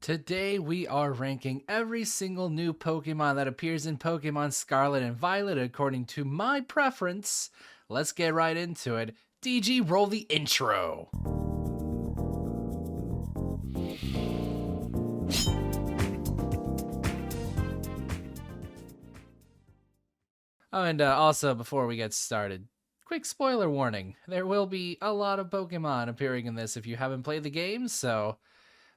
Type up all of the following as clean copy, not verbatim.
Today we are ranking every single new Pokemon that appears in Pokemon Scarlet and Violet according to my preference. Let's get right into it. DG, roll the intro. Oh, and also, before we get started, quick spoiler warning. There will be a lot of Pokemon appearing in this if you haven't played the game, so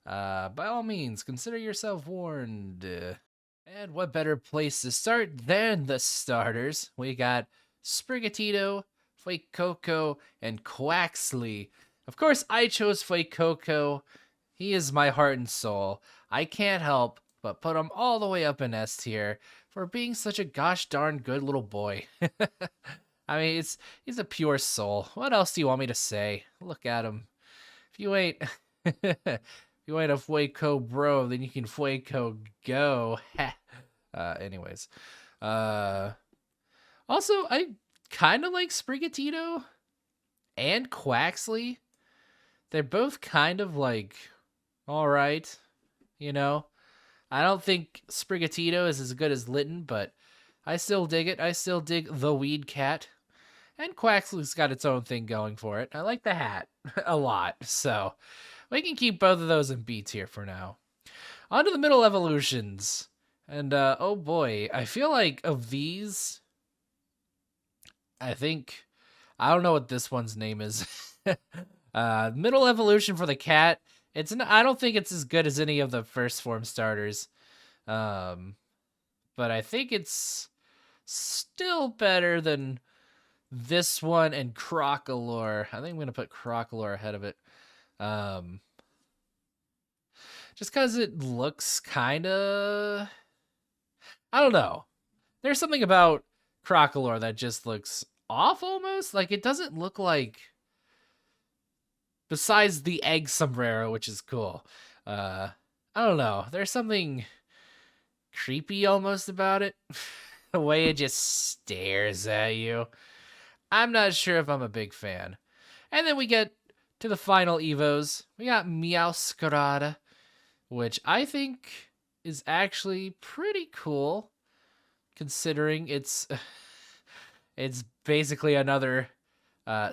by all means, consider yourself warned. And what better place to start than the starters? We got Sprigatito, Fuecoco, and Quaxley. Of course, I chose Fuecoco. He is my heart and soul. I can't help but put him all the way up in S tier for being such a gosh darn good little boy. I mean, he's a pure soul. What else do you want me to say? Look at him. If you ain't if you ain't a Fueco bro, then you can Fueco go. Anyways. Also, I kind of like Sprigatito and Quaxley. They're both kind of like alright, you know? I don't think Sprigatito is as good as Litten, but I still dig it. I still dig the Weed Cat. And Quaxley's got its own thing going for it. I like the hat a lot, so we can keep both of those in B tier for now. On to the middle evolutions. And, oh boy, I feel like of these, I don't know what this one's name is. Middle evolution for the cat. I don't think it's as good as any of the first form starters. But I think it's still better than this one and Crocolore. I think I'm going to put Crocolore ahead of it. Just because it looks kind of... I don't know. There's something about Crocolore that just looks off almost. Like, it doesn't look like... Besides the egg sombrero, which is cool. I don't know. There's something creepy almost about it. The way it just stares at you. I'm not sure if I'm a big fan. And then we get to the final Evos. We got Meowscarada, which I think is actually pretty cool, considering it's basically another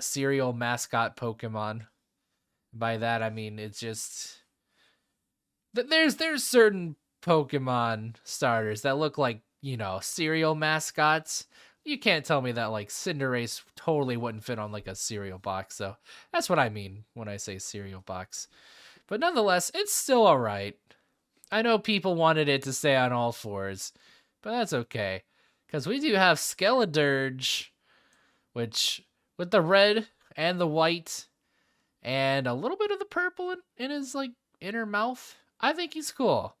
serial mascot Pokemon. By that I mean it's just there's certain Pokemon starters that look like, you know, cereal mascots. You can't tell me that like Cinderace totally wouldn't fit on like a cereal box. So that's what I mean when I say cereal box. But nonetheless, it's still alright. I know people wanted it to stay on all fours, but that's okay. Because we do have Skeledirge, which with the red and the white and a little bit of the purple in his like inner mouth, I think he's cool.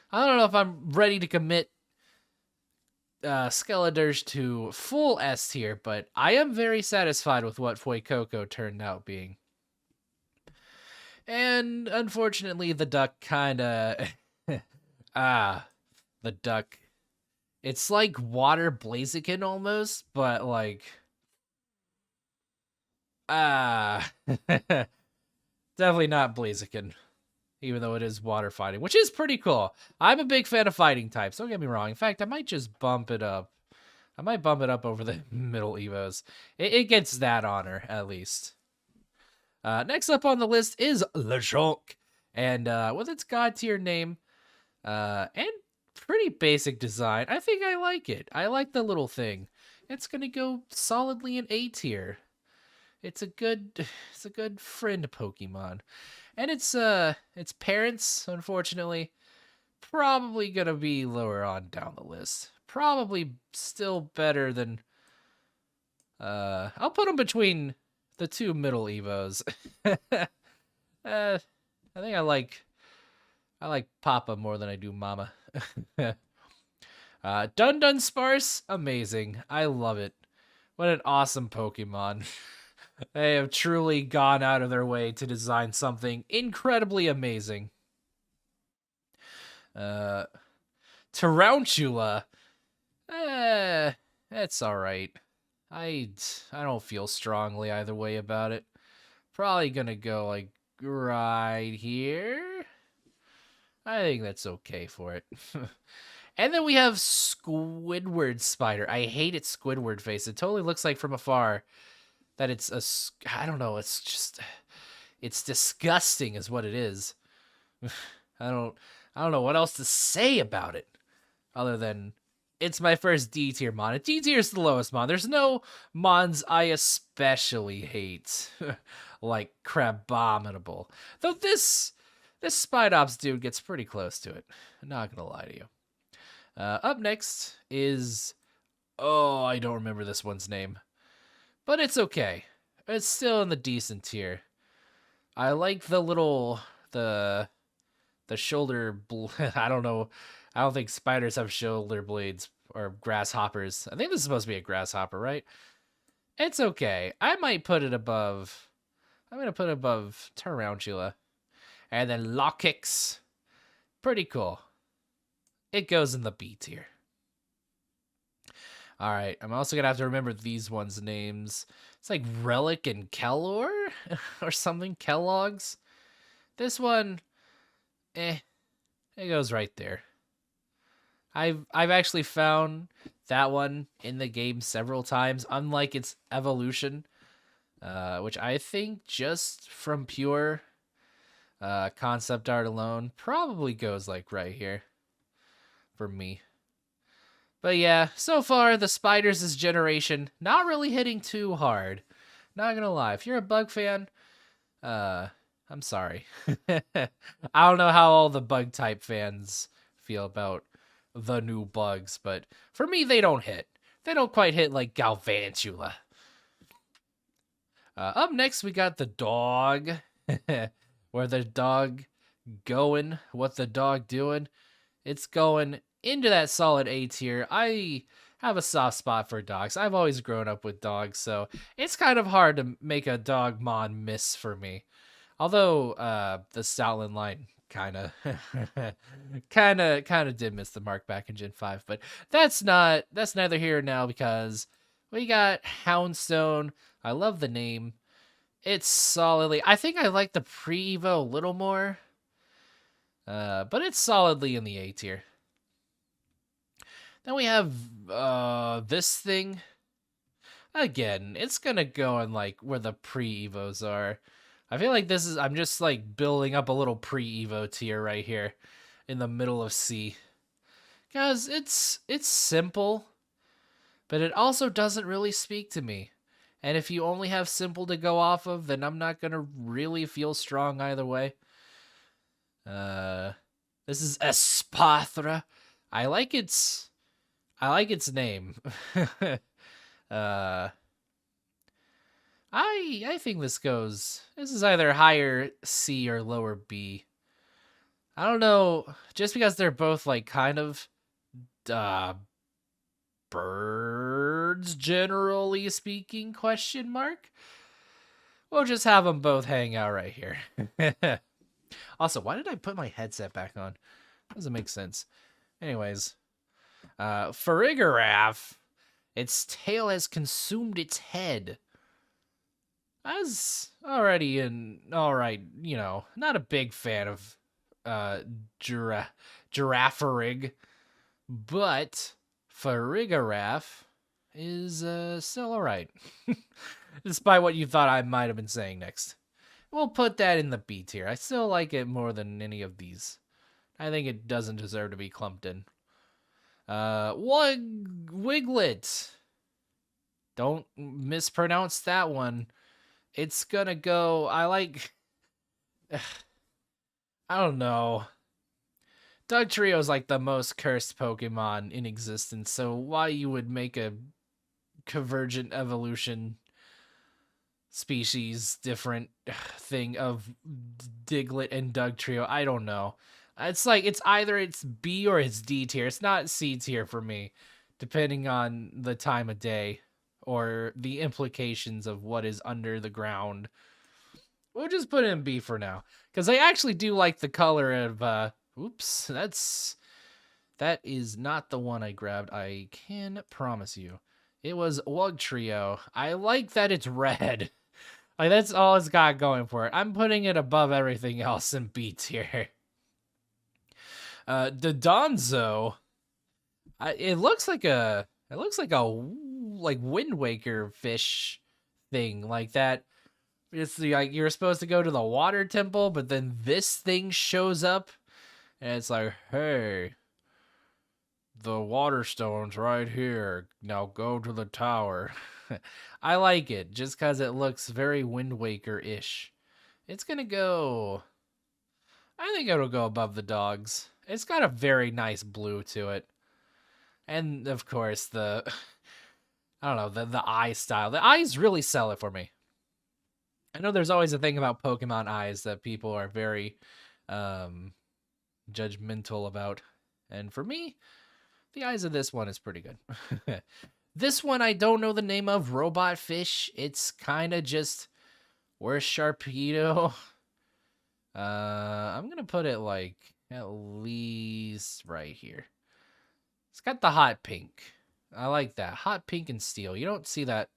I don't know if I'm ready to commit Skeledirge to full S tier, but I am very satisfied with what Fuecoco turned out being. And unfortunately, the duck kinda... the duck. It's like water Blaziken almost, but like... definitely not Blaziken, even though it is water fighting, which is pretty cool. I'm a big fan of fighting types, don't get me wrong. In fact, I might just bump it up. I might bump it up over the middle Evos. It gets that honor, at least. Next up on the list is Lechonk, and with its god tier name, and pretty basic design, I think I like it. I like the little thing. It's gonna go solidly in A tier. It's a good friend Pokemon. And its parents, unfortunately, probably gonna be lower on down the list. Probably still better than I'll put them between the two middle Evos. I think I like Papa more than I do Mama. Dun Sparse, amazing. I love it. What an awesome Pokemon. They have truly gone out of their way to design something incredibly amazing. Tarantula. It's alright. I don't feel strongly either way about it. Probably gonna go like right here. I think that's okay for it. And then we have Squidward Spider. I hate its Squidward face. It totally looks like from afar that it's I don't know, it's just, it's disgusting is what it is. I don't I don't know what else to say about it other than it's my first D tier mon. D tier is the lowest mon. There's no mons I especially hate, like Crabominable. Though this Spidops dude gets pretty close to it. I'm not gonna lie to you. Up next is, oh, I don't remember this one's name, but it's okay. It's still in the decent tier. I like the little the shoulder. I don't know. I don't think spiders have shoulder blades or grasshoppers. I think this is supposed to be a grasshopper, right? It's okay. I might put it above. I'm gonna put it above Tarantula, and then Lockix. Pretty cool. It goes in the B tier. All right, I'm also gonna have to remember these ones' names. It's like Relic and Kellor or something. Kellogg's. This one, it goes right there. I've actually found that one in the game several times, unlike its evolution, which I think just from pure concept art alone probably goes like right here for me. But yeah, so far the Spiders' generation not really hitting too hard. Not gonna lie, if you're a bug fan, I'm sorry. I don't know how all the bug type fans feel about the new bugs, but for me they don't hit. They don't quite hit like Galvantula. Up next we got the dog. Where the dog going, what the dog doing. It's going into that solid A tier. I have a soft spot for dogs. I've always grown up with dogs, so it's kind of hard to make a dog mon miss for me. Although the Stoutland line kind of did miss the mark back in Gen 5, but that's neither here nor now because we got Houndstone. I love the name. It's solidly, I think I like the pre-Evo a little more. But it's solidly in the A tier. Then we have this thing. Again, it's gonna go in like where the pre-Evos are. I feel like this is, I'm just like building up a little pre-Evo tier right here in the middle of C. Because it's simple, but it also doesn't really speak to me. And if you only have simple to go off of, then I'm not gonna really feel strong either way. This is Espathra. I like its name. I think this is either higher C or lower B. I don't know, just because they're both like kind of birds, generally speaking, question mark. We'll just have them both hang out right here. Also, why did I put my headset back on? Doesn't make sense. Anyways, Farigiraf, its tail has consumed its head. I was already alright, not a big fan of Giraffarig, but Farigiraf is still alright. Despite what you thought I might have been saying next. We'll put that in the B tier. I still like it more than any of these. I think it doesn't deserve to be clumped in. Wiglet. Don't mispronounce that one. It's gonna go, I don't know. Dugtrio is like the most cursed Pokemon in existence, so why you would make a convergent evolution species different thing of Diglett and Dugtrio, I don't know. It's like it's either it's B or it's D tier. It's not C tier for me, depending on the time of day or the implications of what is under the ground. We'll just put it in B for now, because I actually do like the color of oops, that is not the one I grabbed, I can promise you. It was Wugtrio. I like that it's red. Like, that's all it's got going for it. I'm putting it above everything else in B tier. The Donzo. It looks like a like Wind Waker fish thing like that. It's like you're supposed to go to the water temple, but then this thing shows up, and it's like, hey, the water stone's right here. Now go to the tower. I like it just because it looks very Wind Waker-ish. It's gonna go. I think it'll go above the dogs. It's got a very nice blue to it. And of course the I don't know, the eye style. The eyes really sell it for me. I know there's always a thing about Pokemon eyes that people are very judgmental about. And for me, the eyes of this one is pretty good. This one I don't know the name of, Robot Fish. It's kind of just where's Sharpedo? I'm going to put it like at least right here. It's got the hot pink. I like that. Hot pink and steel. You don't see that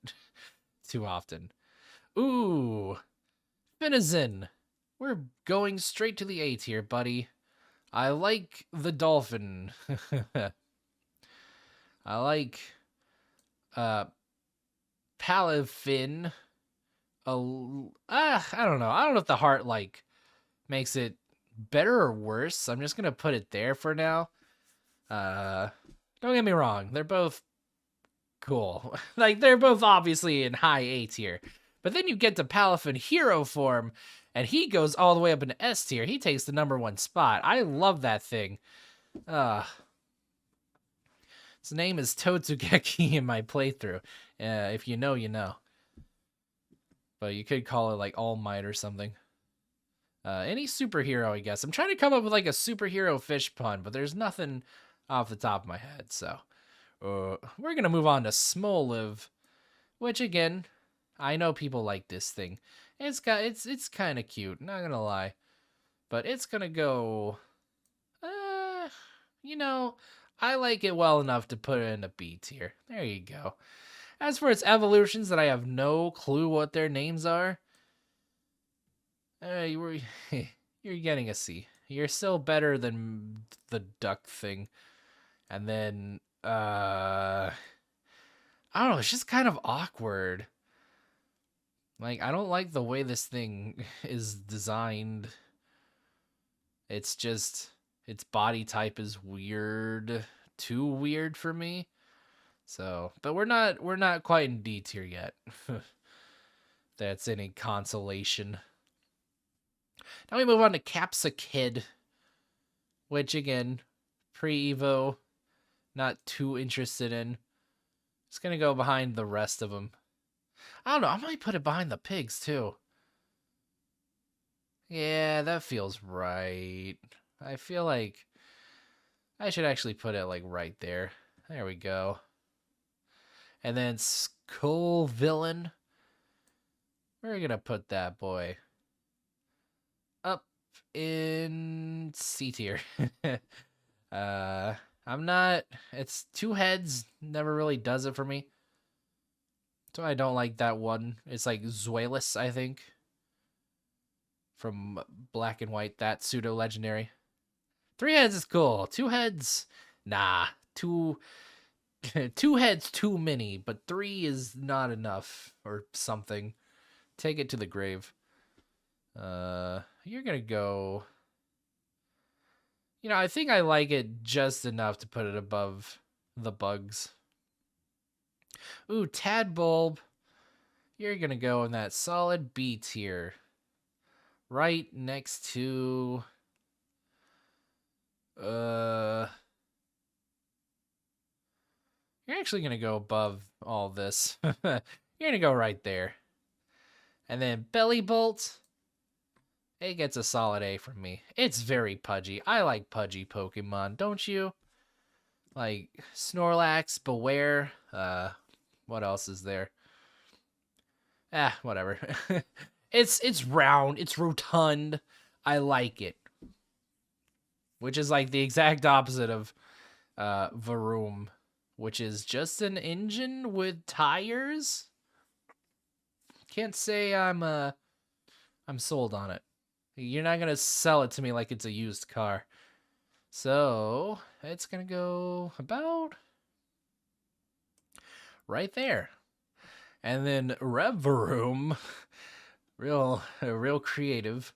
too often. Ooh. Finizen. We're going straight to the A tier, buddy. I like the dolphin. I like Palafin. I don't know. I don't know if the heart like makes it better or worse. I'm just gonna put it there for now. Don't get me wrong. They're both cool. Like they're both obviously in high A tier. But then you get to Palafin hero form, and he goes all the way up into S tier. He takes the #1 spot. I love that thing. His name is Totsugeki in my playthrough. If you know, you know. But you could call it like All Might or something. Any superhero, I guess. I'm trying to come up with like a superhero fish pun, but there's nothing off the top of my head. So we're gonna move on to Smoliv, which again, I know people like this thing. It's kind of cute, not gonna lie, but it's gonna go. You know, I like it well enough to put it in a B tier. There you go. As for its evolutions that I have no clue what their names are, you're getting a C. You're still better than the duck thing. And then, I don't know, it's just kind of awkward. Like, I don't like the way this thing is designed. It's just, its body type is weird. Too weird for me. So, but we're not quite in D tier yet. That's any consolation. Now we move on to Capsakid, which again, pre-Evo, not too interested in. It's gonna go behind the rest of them. I don't know, I might put it behind the pigs too. Yeah, that feels right. I feel like I should actually put it like right there. There we go. And then Skull Villain. We're gonna put that boy up in C tier. I'm not. It's 2 heads. Never really does it for me. So I don't like that one. It's like Zuelis, I think, from Black and White. That pseudo legendary. 3 heads is cool. 2 heads, nah. 2 heads too many, but 3 is not enough or something. Take it to the grave. You're gonna go. You know, I think I like it just enough to put it above the bugs. Ooh, Tadbulb. You're gonna go in that solid B tier. Right next to you're actually gonna go above all this. You're gonna go right there. And then Belly Bolt. It gets a solid A from me. It's very pudgy. I like pudgy Pokemon, don't you? Like Snorlax, Beware. What else is there? Whatever. It's round. It's rotund. I like it. Which is like the exact opposite of Varoom, which is just an engine with tires. Can't say I'm sold on it. You're not gonna sell it to me like it's a used car. So it's gonna go about right there. And then Reverum, real creative.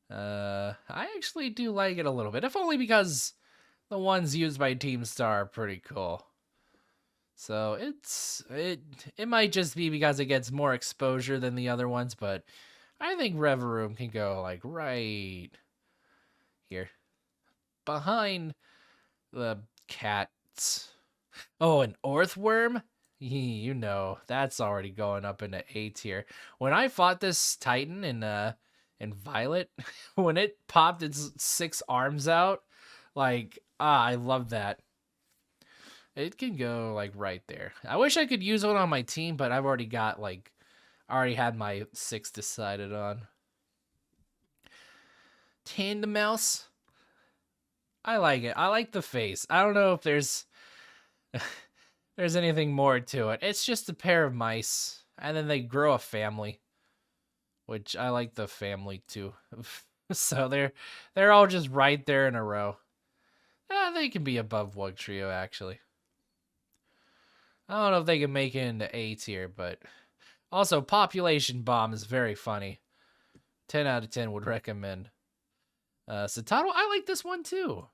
I actually do like it a little bit, if only because the ones used by Team Star are pretty cool. So it might just be because it gets more exposure than the other ones, but I think Reverum can go like right here behind the cats. Oh, an Orthworm? You know, that's already going up into A tier. When I fought this Titan in Violet, when it popped its 6 arms out, like, I love that. It can go like right there. I wish I could use one on my team, but I've already got like already had my 6 decided on. Tandem Mouse. I like it. I like the face. I don't know if there's there's anything more to it. It's just a pair of mice, and then they grow a family, which I like the family too. So they're all just right there in a row. They can be above Wugtrio actually. I don't know if they can make it into A tier, but also Population Bomb is very funny. 10 out of 10 would recommend. Satado, I like this one too.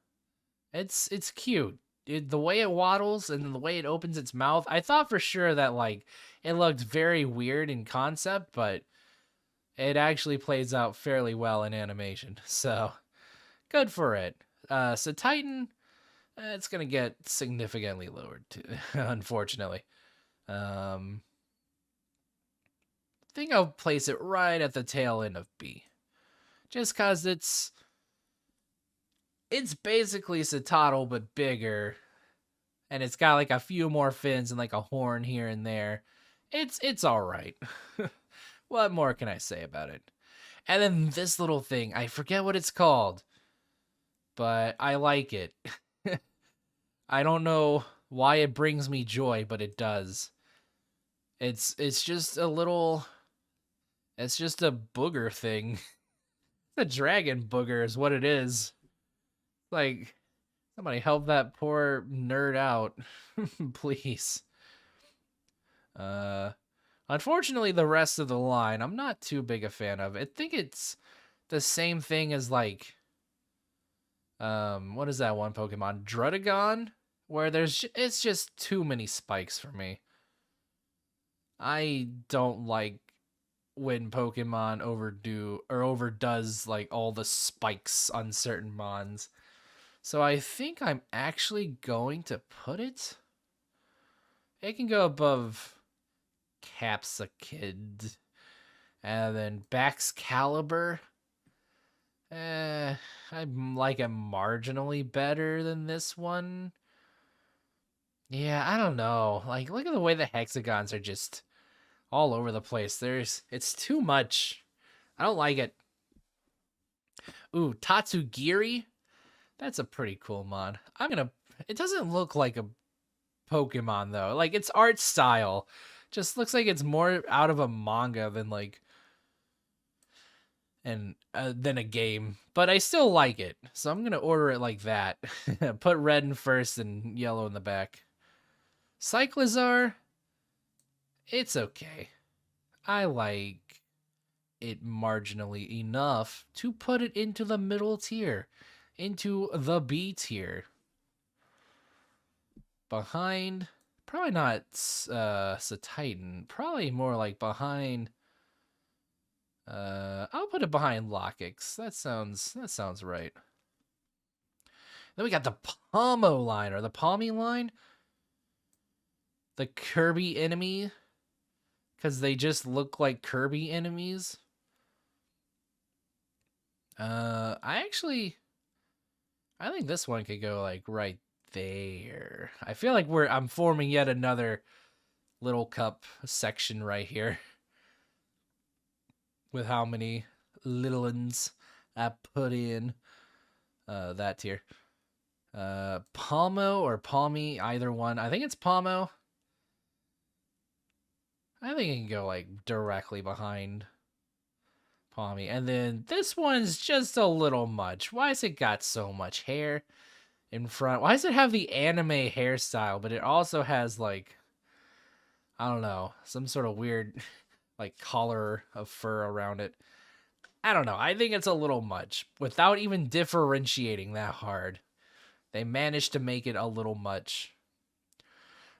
It's cute. The way it waddles and the way it opens its mouth. I thought for sure that like it looked very weird in concept, but it actually plays out fairly well in animation. So good for it. So Titan, it's gonna get significantly lowered too, unfortunately. I think I'll place it right at the tail end of B, just cause it's basically Satotl but bigger, and it's got like a few more fins and like a horn here and there. It's all right. What more can I say about it? And then this little thing, I forget what it's called, but I like it. I don't know why it brings me joy, but it does. It's just a little. It's just a booger thing. The dragon booger is what it is. Like, somebody help that poor nerd out, please. Unfortunately, the rest of the line, I'm not too big a fan of. I think it's the same thing as like, what is that one Pokemon? Druddigon, where it's just too many spikes for me. I don't like when Pokemon overdoes like all the spikes on certain mons. So I think I'm actually going to put it. It can go above Capsakid. And then Baxcalibur. I like it marginally better than this one. Yeah, I don't know. Like, look at the way the hexagons are just all over the place. It's too much. I don't like it. Ooh, Tatsugiri. That's a pretty cool mod. It doesn't look like a Pokemon though. Like its art style just looks like it's more out of a manga than like than a game. But I still like it, so I'm gonna order it like that. Put red in first and yellow in the back. Cyclizar, it's okay. I like it marginally enough to put it into the middle tier, into the B tier. Behind, probably not Titan, probably more like behind. I'll put it behind Lockix. That sounds right. Then we got the Pomo line, or the Palmy line. The Kirby enemy, because they just look like Kirby enemies. I think this one could go like right there. I feel like I'm forming yet another little cup section right here with how many little ones I put in that tier. Palmo or Palmy, either one. I think it's Palmo. I think it can go like directly behind Palmy. And then this one's just a little much. Why has it got so much hair in front? Why does it have the anime hairstyle, but it also has like, I don't know, some sort of weird like collar of fur around it? I don't know. I think it's a little much without even differentiating that hard. They managed to make it a little much.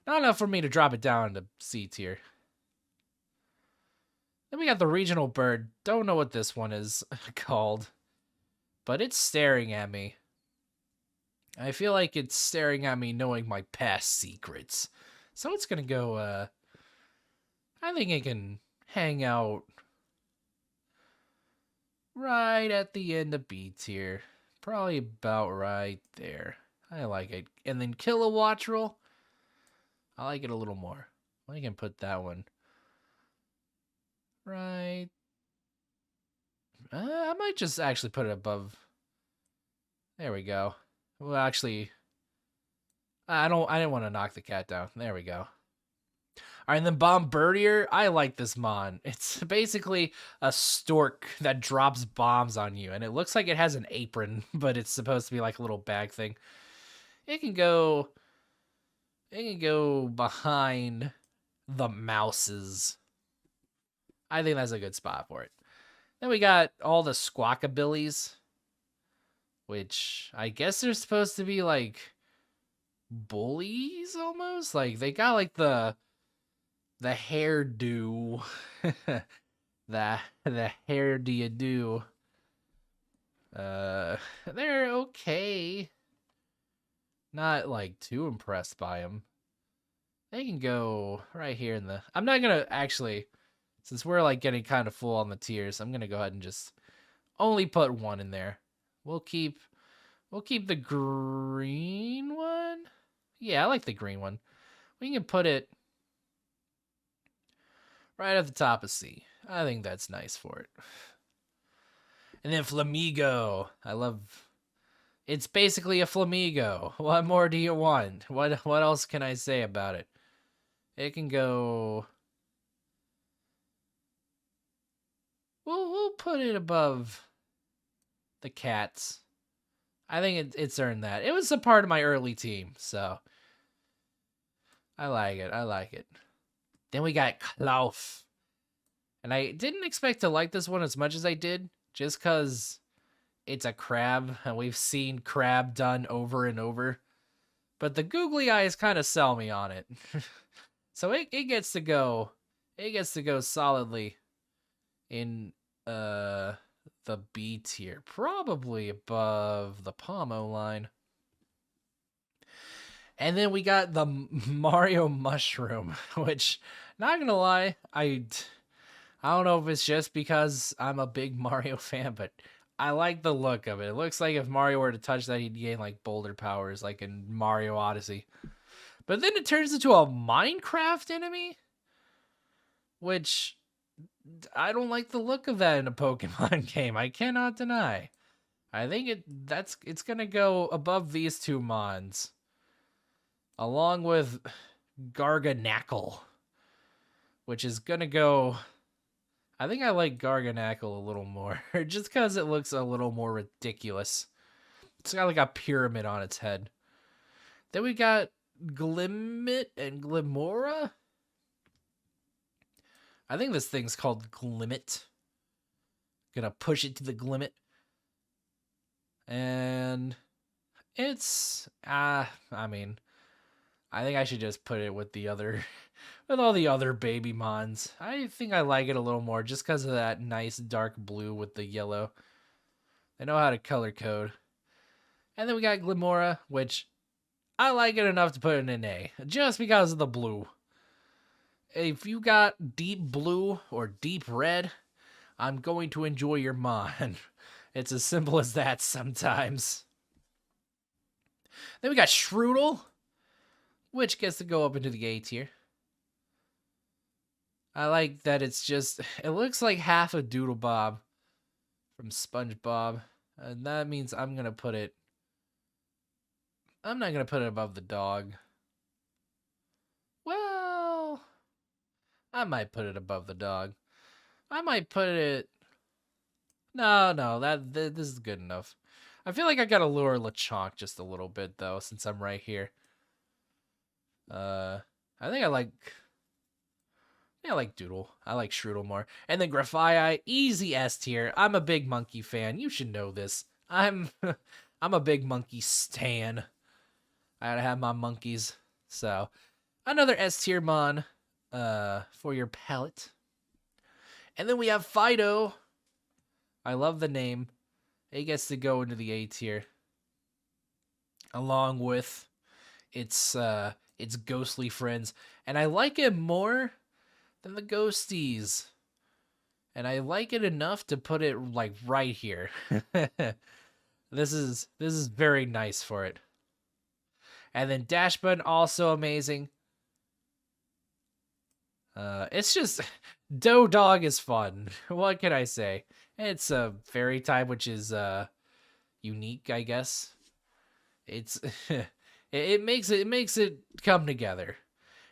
Not enough for me to drop it down to C tier. Then we got the regional bird. Don't know what this one is called, but it's staring at me. I feel like it's staring at me knowing my past secrets. So it's gonna go, I think it can hang out right at the end of B tier. Probably about right there. I like it. And then Kilowattrel, I like it a little more. I can put that one right. I might just actually put it above. There we go. Well, actually, I didn't want to knock the cat down. There we go. All right, and then Bombardier, I like this mon. It's basically a stork that drops bombs on you, and it looks like it has an apron, but it's supposed to be like a little bag thing. It can go behind the mouses. I think that's a good spot for it. Then we got all the Squawkabillies, which I guess they're supposed to be like bullies almost. Like they got like the hairdo, the hairdo. They're okay. Not like too impressed by them. They can go right here in the. I'm not gonna actually, since we're like getting kind of full on the tiers, I'm gonna go ahead and just only put one in there. We'll keep the green one. Yeah, I like the green one. We can put it right at the top of C. I think that's nice for it. And then Flamigo. I love. It's basically a Flamigo. What more do you want? What else can I say about it? It can go. We'll put it above the cats. I think it's earned that. It was a part of my early team, so I like it. I like it. Then we got Klauf. And I didn't expect to like this one as much as I did, just because it's a crab, and we've seen crab done over and over. But the googly eyes kind of sell me on it. So it gets to go. It gets to go solidly in the B tier, probably above the Pomo line. And then we got the Mario Mushroom, which, not gonna lie, I don't know if it's just because I'm a big Mario fan, but I like the look of it. It looks like if Mario were to touch that, he'd gain like boulder powers, like in Mario Odyssey. But then it turns into a Minecraft enemy, which I don't like the look of that in a Pokemon game. I cannot deny. I think it's gonna go above these two mons, along with Garganackle, which is gonna go. I think I like Garganackle a little more, just because it looks a little more ridiculous. It's got like a pyramid on its head. Then we got Glimmet and Glimora. I think this thing's called Glimmet. Gonna push it to the Glimmet. And it's, I mean, I think I should just put it with the other, with all the other baby mons. I think I like it a little more just because of that nice dark blue with the yellow. They know how to color code. And then we got Glimora, which I like it enough to put it in A, just because of the blue. If you got deep blue or deep red, I'm going to enjoy your mon. It's as simple as that sometimes. Then we got Shroodle, which gets to go up into the A tier. I like that it's just, it looks like half a Doodle Bob from SpongeBob. And that means I'm not going to put it above the dog. Well, I might put it above the dog. I might put it No, this is good enough. I feel like I gotta lure Lechonk just a little bit though, since I'm right here. I think I like. Yeah, I like Doodle. I like Shroodle more. And then Grafai, easy S tier. I'm a big monkey fan. You should know this. I'm I'm a big monkey stan. I gotta have my monkeys. So another S tier mon for your palette. And then we have Fido. I love the name. It gets to go into the A tier. Along with its ghostly friends. And I like it more than the ghosties. And I like it enough to put it like right here. This is very nice for it. And then Dash Button, also amazing. It's just Dough Dog is fun. What can I say? It's a fairy type, which is unique, I guess. It's it makes it come together.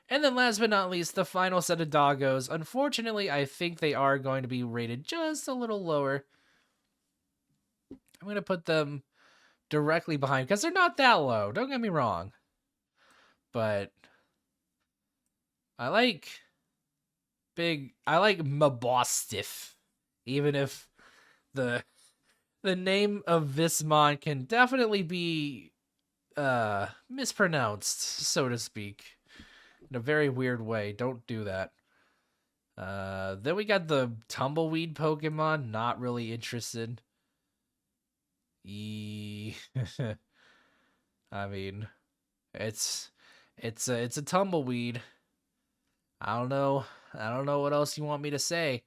And then last but not least, the final set of doggos. Unfortunately, I think they are going to be rated just a little lower. I'm going to put them directly behind because they're not that low. Don't get me wrong. But I like Mabostiff. Even if the name of this mon can definitely be mispronounced, so to speak. In a very weird way. Don't do that. Then we got the Tumbleweed Pokemon. Not really interested. I mean, it's a tumbleweed. I don't know what else you want me to say.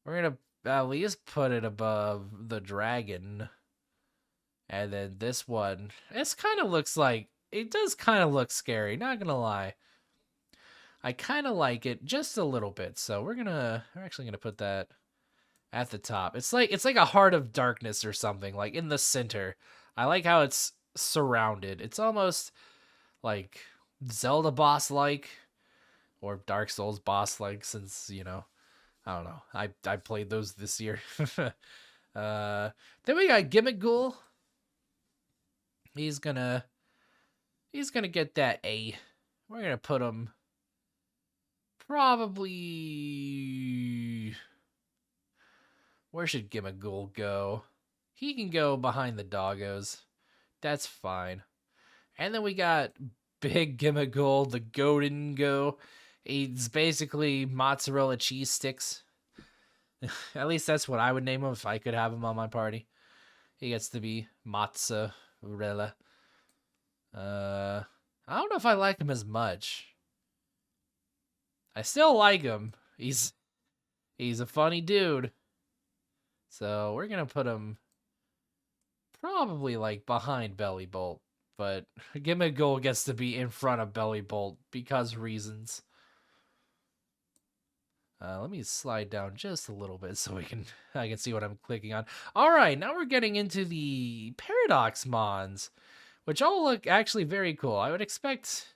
We're gonna at least put it above the dragon. And then this one, it does kind of look scary, not gonna lie. I kind of like it just a little bit, so we're actually gonna put that at the top. It's like a Heart of Darkness or something, like in the center. I like how it's surrounded. It's almost like Zelda boss like, or Dark Souls boss like, since I don't know. I played those this year. Then we got Gimmick Ghoul. He's gonna get that A. We're gonna put him probably. Where should Gimmigool go? He can go behind the doggos. That's fine. And then we got Big Gimmigool, the Golden Go. He's basically mozzarella cheese sticks. At least that's what I would name him if I could have him on my party. He gets to be mozzarella. I don't know if I like him as much. I still like him. He's a funny dude. So we're gonna put him probably like behind Belly Bolt, but Gimmigool gets to be in front of Belly Bolt because reasons. Let me slide down just a little bit so I can see what I'm clicking on. All right, now we're getting into the Paradox Mons, which all look actually very cool. I would expect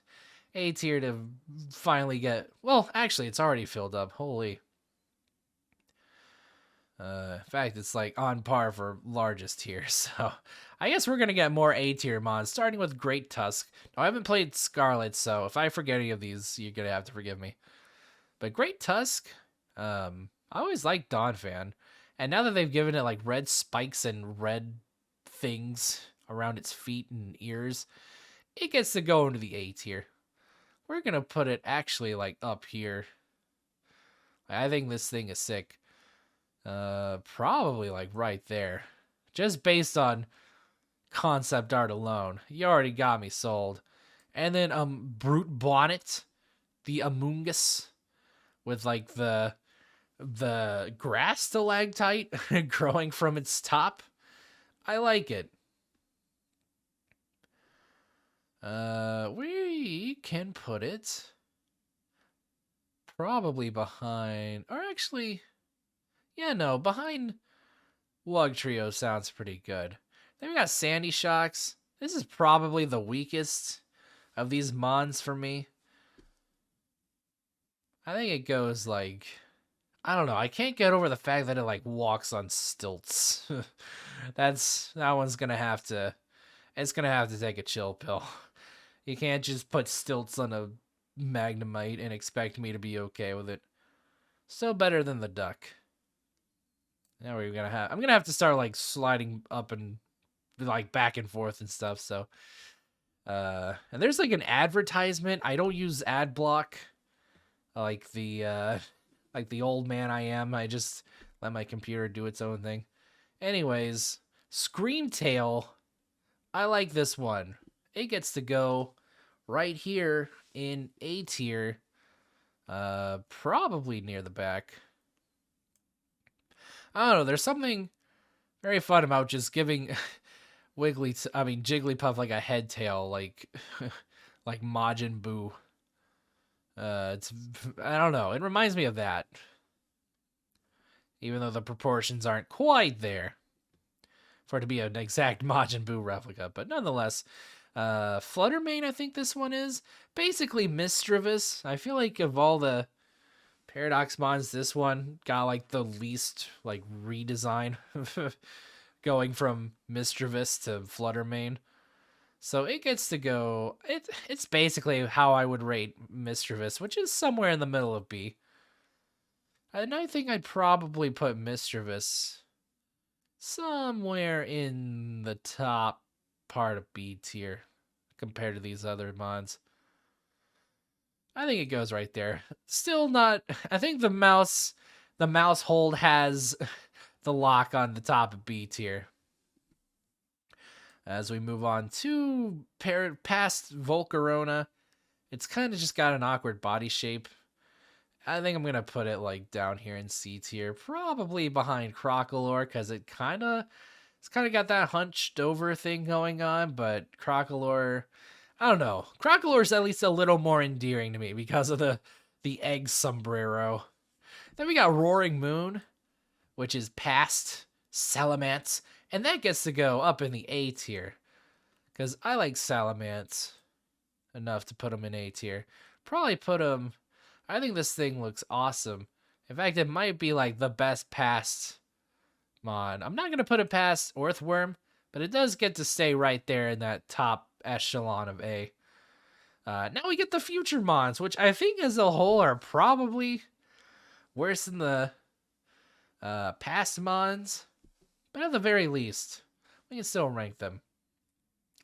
A tier to finally get. Well, actually, it's already filled up. Holy. In fact, it's like on par for largest tier, so I guess we're gonna get more A tier mons, starting with Great Tusk. Now, I haven't played Scarlet, so if I forget any of these, you're gonna have to forgive me. But Great Tusk, I always liked Donphan, and now that they've given it like red spikes and red things around its feet and ears, it gets to go into the A tier. We're gonna put it actually like up here. I think this thing is sick. Probably like right there. Just based on concept art alone. You already got me sold. And then Brute Bonnet, the Amoongus, with like the grass stalactite growing from its top. I like it. We can put it probably behind, or actually, yeah, no, behind Wugtrio sounds pretty good. Then we got Sandy Shocks. This is probably the weakest of these mons for me. I think it goes like I don't know. I can't get over the fact that it like walks on stilts. That one's gonna have to. It's gonna have to take a chill pill. You can't just put stilts on a Magnemite and expect me to be okay with it. Still better than the duck. Now we're gonna have. I'm gonna have to start like sliding up and like back and forth and stuff. So, and there's like an advertisement. I don't use ad block, like the old man I am. I just let my computer do its own thing. Anyways, Screamtail. I like this one. It gets to go right here in A tier. Probably near the back. I don't know. There's something very fun about just giving Jigglypuff like a head tail, like like Majin Buu. I don't know. It reminds me of that, even though the proportions aren't quite there for it to be an exact Majin Buu replica. But nonetheless, Fluttermane, I think this one is basically Mischievous. I feel like of all the Paradox Mons, this one got like the least like redesign, going from Mischievous to Fluttermane. So it gets to go. It's basically how I would rate Mischievous, which is somewhere in the middle of B. And I think I'd probably put Mischievous somewhere in the top part of B tier compared to these other mods. I think it goes right there. Still not. I think the mouse hold has the lock on the top of B tier. As we move on to past Volcarona, it's kind of just got an awkward body shape. I think I'm going to put it like down here in C tier, probably behind Crocolore, because it's kind of got that hunched over thing going on, but Crocolore, I don't know. Crocolore's at least a little more endearing to me because of the egg sombrero. Then we got Roaring Moon, which is past Salamence, and that gets to go up in the A tier, because I like Salamence enough to put him in A tier. Probably put him. I think this thing looks awesome. In fact, it might be like the best past mon. I'm not gonna put it past Earthworm, but it does get to stay right there in that top echelon of A. Now we get the future mons, which I think as a whole are probably worse than the past mons, but at the very least, we can still rank them.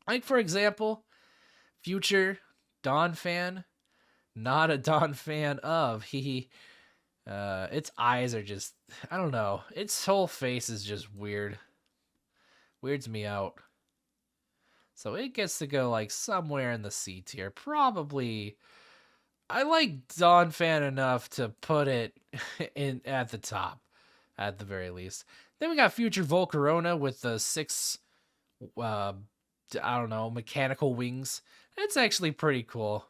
Like, for example, future Dawn fan, not a Dawn fan of. Its eyes are just, I don't know. Its whole face is just weird. Weirds me out. So it gets to go like somewhere in the C tier. Probably, I like Dawn fan enough to put it in at the top, at the very least. Then we got Future Volcarona with the 6, I don't know, mechanical wings. It's actually pretty cool.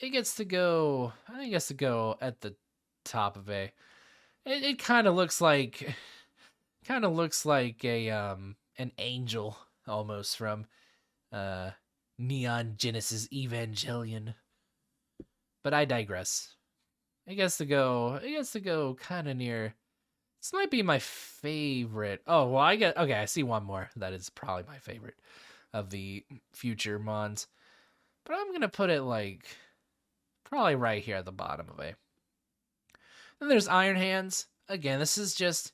It gets to go, I think it gets to go at the top of A. It kind of looks like a an angel almost from Neon Genesis Evangelion. But I digress. It gets to go kind of near. This might be my favorite. Oh, well, I see one more that is probably my favorite of the future mons. But I'm going to put it like probably right here at the bottom of A. Then there's Iron Hands. Again, this is just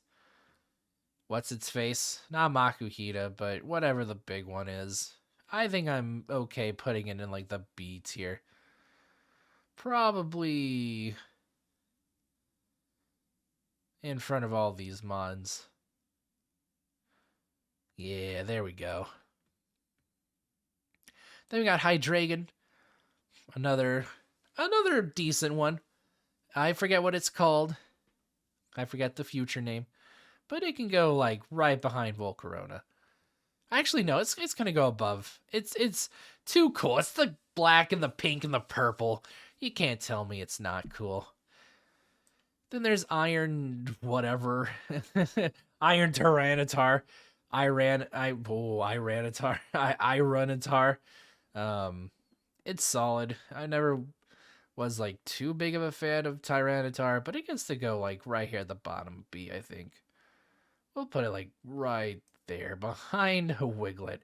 what's its face? Not Makuhita, but whatever the big one is. I think I'm okay putting it in like the B tier. Probably in front of all these mons. Yeah, there we go. Then we got Hydreigon. Another decent one. I forget what it's called. I forget the future name. But it can go like right behind Volcarona. Actually, no, it's gonna go above. It's too cool. It's the black and the pink and the purple. You can't tell me it's not cool. Then there's Iron whatever. Iron Tyranitar. Iranitar. It's solid. I never was like too big of a fan of Tyranitar, but it gets to go like right here at the bottom B, I think. We'll put it like right there behind Wiglet.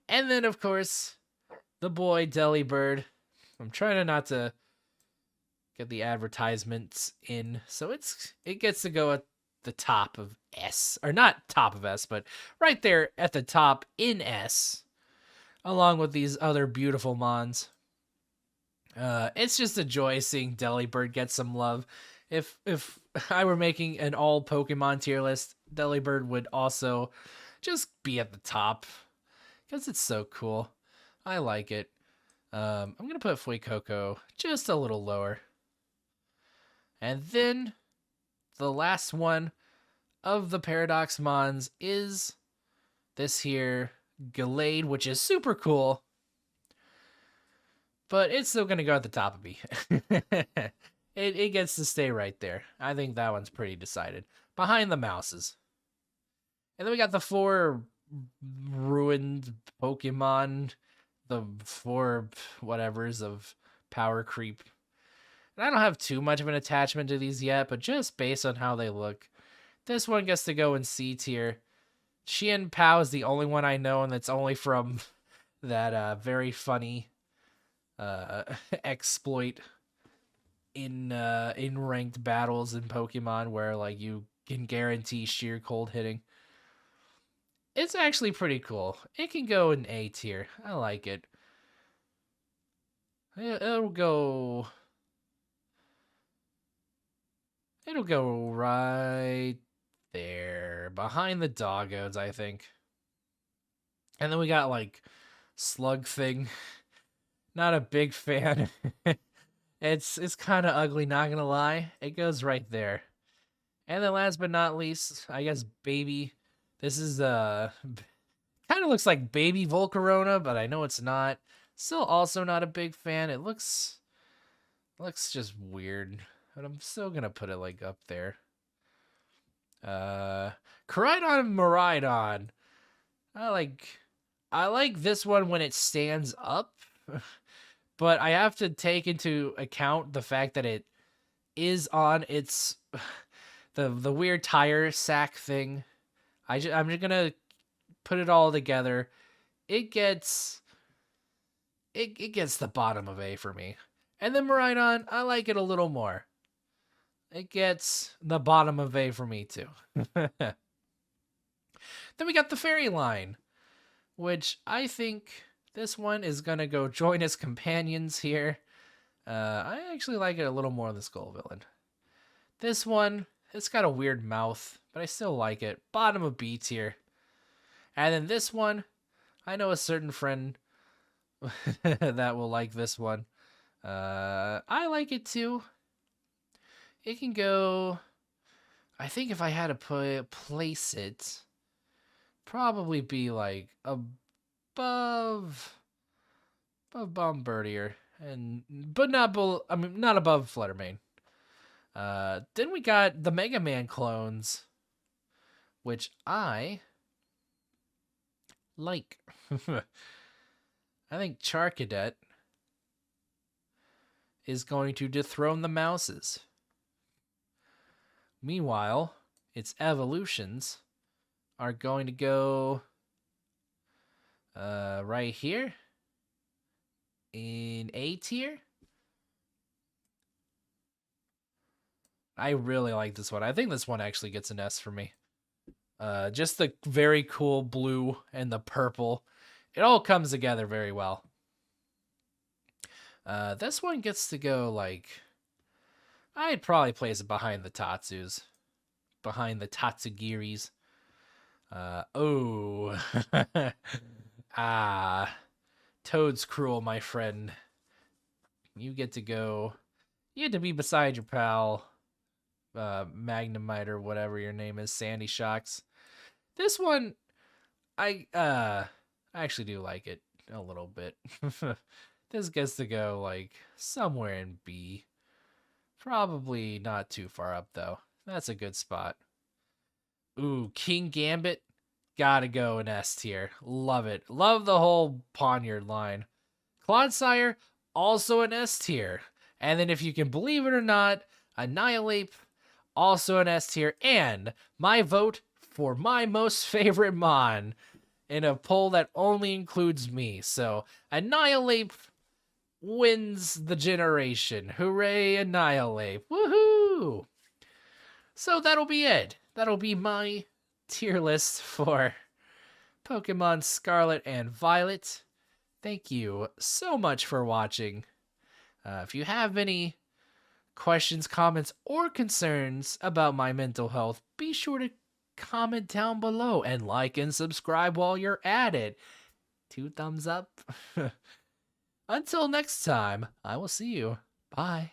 And then of course, the boy Delibird. I'm trying to not to get the advertisements in, so it gets to go at the top of S, or not top of S, but right there at the top in S, along with these other beautiful mons. It's just a joy seeing Delibird get some love. If I were making an all Pokemon tier list, Delibird would also just be at the top because it's so cool. I like it. I'm gonna put Fuecoco just a little lower. And then the last one of the Paradox Mons is this here Gallade, which is super cool. But it's still going to go at the top of me. It gets to stay right there. I think that one's pretty decided. Behind the mouses. And then we got the 4 ruined Pokemon. The 4 whatevers of power creep. And I don't have too much of an attachment to these yet, but just based on how they look, this one gets to go in C tier. Qian Pao is the only one I know, and that's only from that very funny exploit in ranked battles in Pokemon where like you can guarantee sheer cold hitting. It's actually pretty cool. It can go in A tier. I like it. It'll go right there behind the Doggodes, I think. And then we got like Slug Thing. Not a big fan. It's kind of ugly, not gonna lie. It goes right there. And then last but not least, I guess Baby. This is kind of looks like Baby Volcarona, but I know it's not. Still also not a big fan. It looks just weird, but I'm still gonna put it like up there. Koraidon and Miraidon. I like this one when it stands up. But I have to take into account the fact that it is on its the weird tire sack thing. I'm just gonna put it all together. It gets the bottom of A for me. And then Miraidon, I like it a little more. It gets the bottom of A for me too. Then we got the Fairy line, which I think this one is going to go join its companions here. I actually like it a little more than Skull Villain. This one, it's got a weird mouth, but I still like it. Bottom of B tier. And then this one, I know a certain friend that will like this one. I like it too. It can go, I think if I had to place it, probably be like above Bombardier, but not above Fluttermane. Then we got the Mega Man clones, which I like. I think Charcadet is going to dethrone the mouses. Meanwhile, its evolutions are going to go right here in A tier. I really like this one. I think this one actually gets an S for me. Just the very cool blue and the purple. It all comes together very well. This one gets to go like, I'd probably place it behind the Tatsus. Behind the Tatsugiris. Toad's cruel, my friend. You get to go. You get to be beside your pal, Magnemite or whatever your name is, Sandy Shocks. This one, I actually do like it a little bit. This gets to go like somewhere in B. Probably not too far up though. That's a good spot. Ooh, King Gambit. Gotta go in S tier. Love it. Love the whole Poniard line. Clodsire, also an S tier. And then if you can believe it or not, Annihilate, also an S tier, and my vote for my most favorite Mon in a poll that only includes me. So Annihilate wins the generation. Hooray, Annihilate. Woohoo! So that'll be it. That'll be my tier list for Pokemon Scarlet and Violet. Thank you so much for watching. If you have any questions, comments, or concerns about my mental health, be sure to comment down below and like and subscribe while you're at it. 2 thumbs up. Until next time, I will see you. Bye.